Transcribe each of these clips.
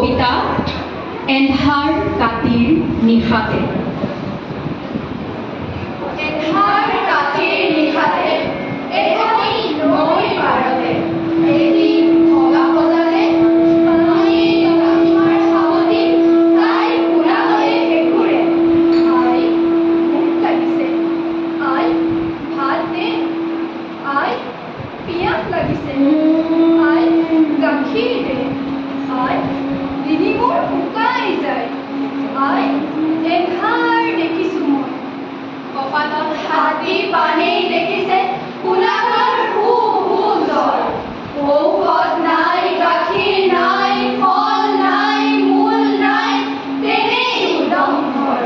কবিতা এন্ধাৰ কাতিৰ নিশাতে। এন্ধাৰ কাতিৰ নিশাতে এখনি নৈ পাৰতে এটি ভগা বজালে পানী কাকিমাৰ সাৱতি তাই পুৰালৈ ঘূৰে। আই ভোক লাগিছে, আই ভাত দে, আই পিয়াস লাগিছে, আই গাখীৰ দে, আই দিদি মোৰ শুকাই যায়, আই এন্ধাৰ দেখিছো মই কপালত হাতী পানেই দেখিছে কোলাঘৰ হু হু জ্বৰ। ঔষধ নাই, গাখীৰ নাই, ফল নাই, মূল নাই, তেনেই উদম ঘৰ।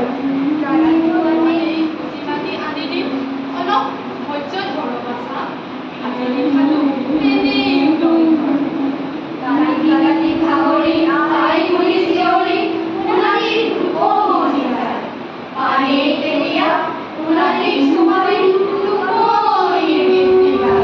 মাটি আনি দিম অলপ ধৈৰ্যত ধৰ বাছা, আজি নিশাটো তেনেই উদম ঘৰ। গালি ভাগৰি আই বুলি চিঞৰি সোণালীৰ টোপনি যায়। পানেই তেতিয়া সোণালীক চুমাৰি টোপনিৰ গীত গায়।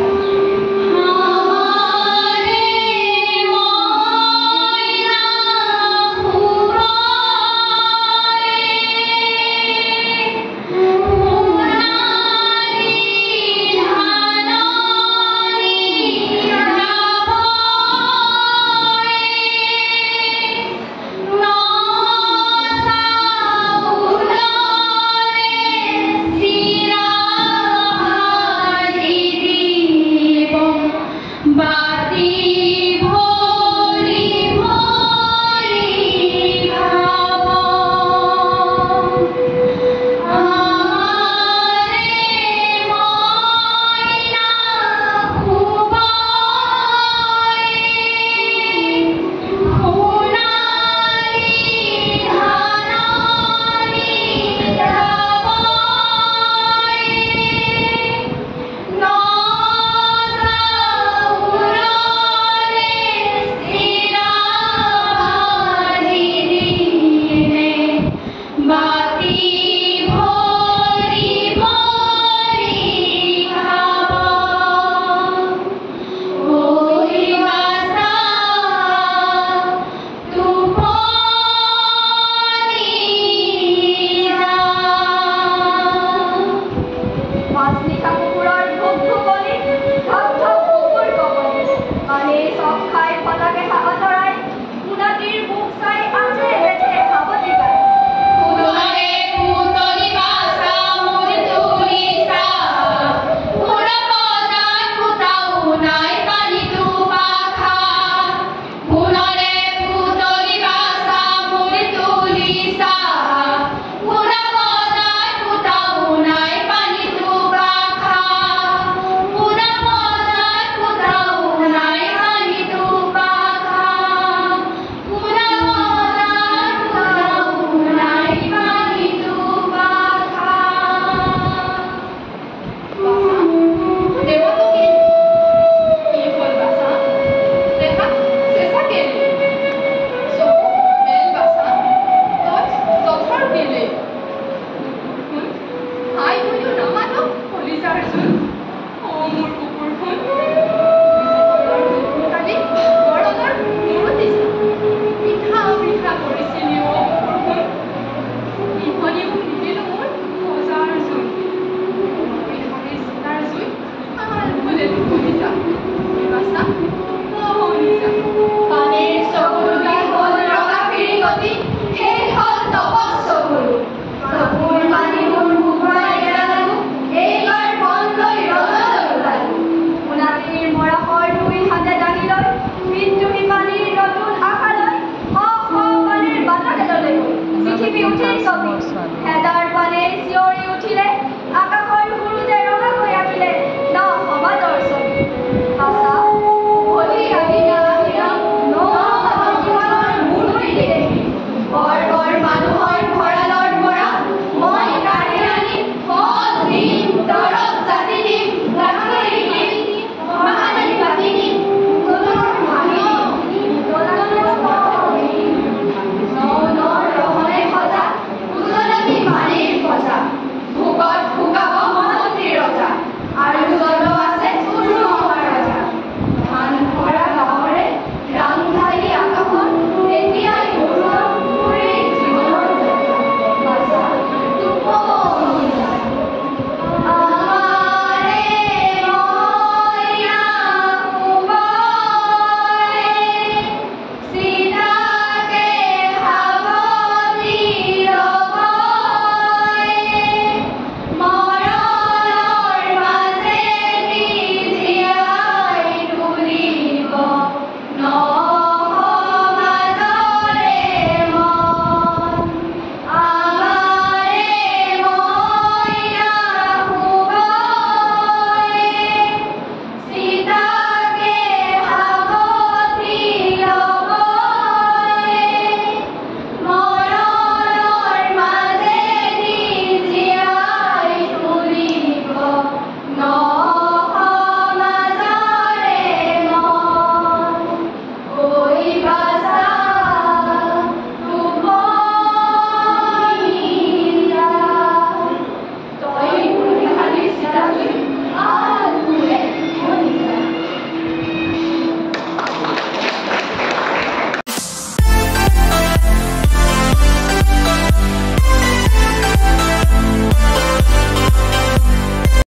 পানীৰ চকুৰ হ'ল ৰঙা ফিৰিঙতি, সেই হ'ল তপত চকুৰ।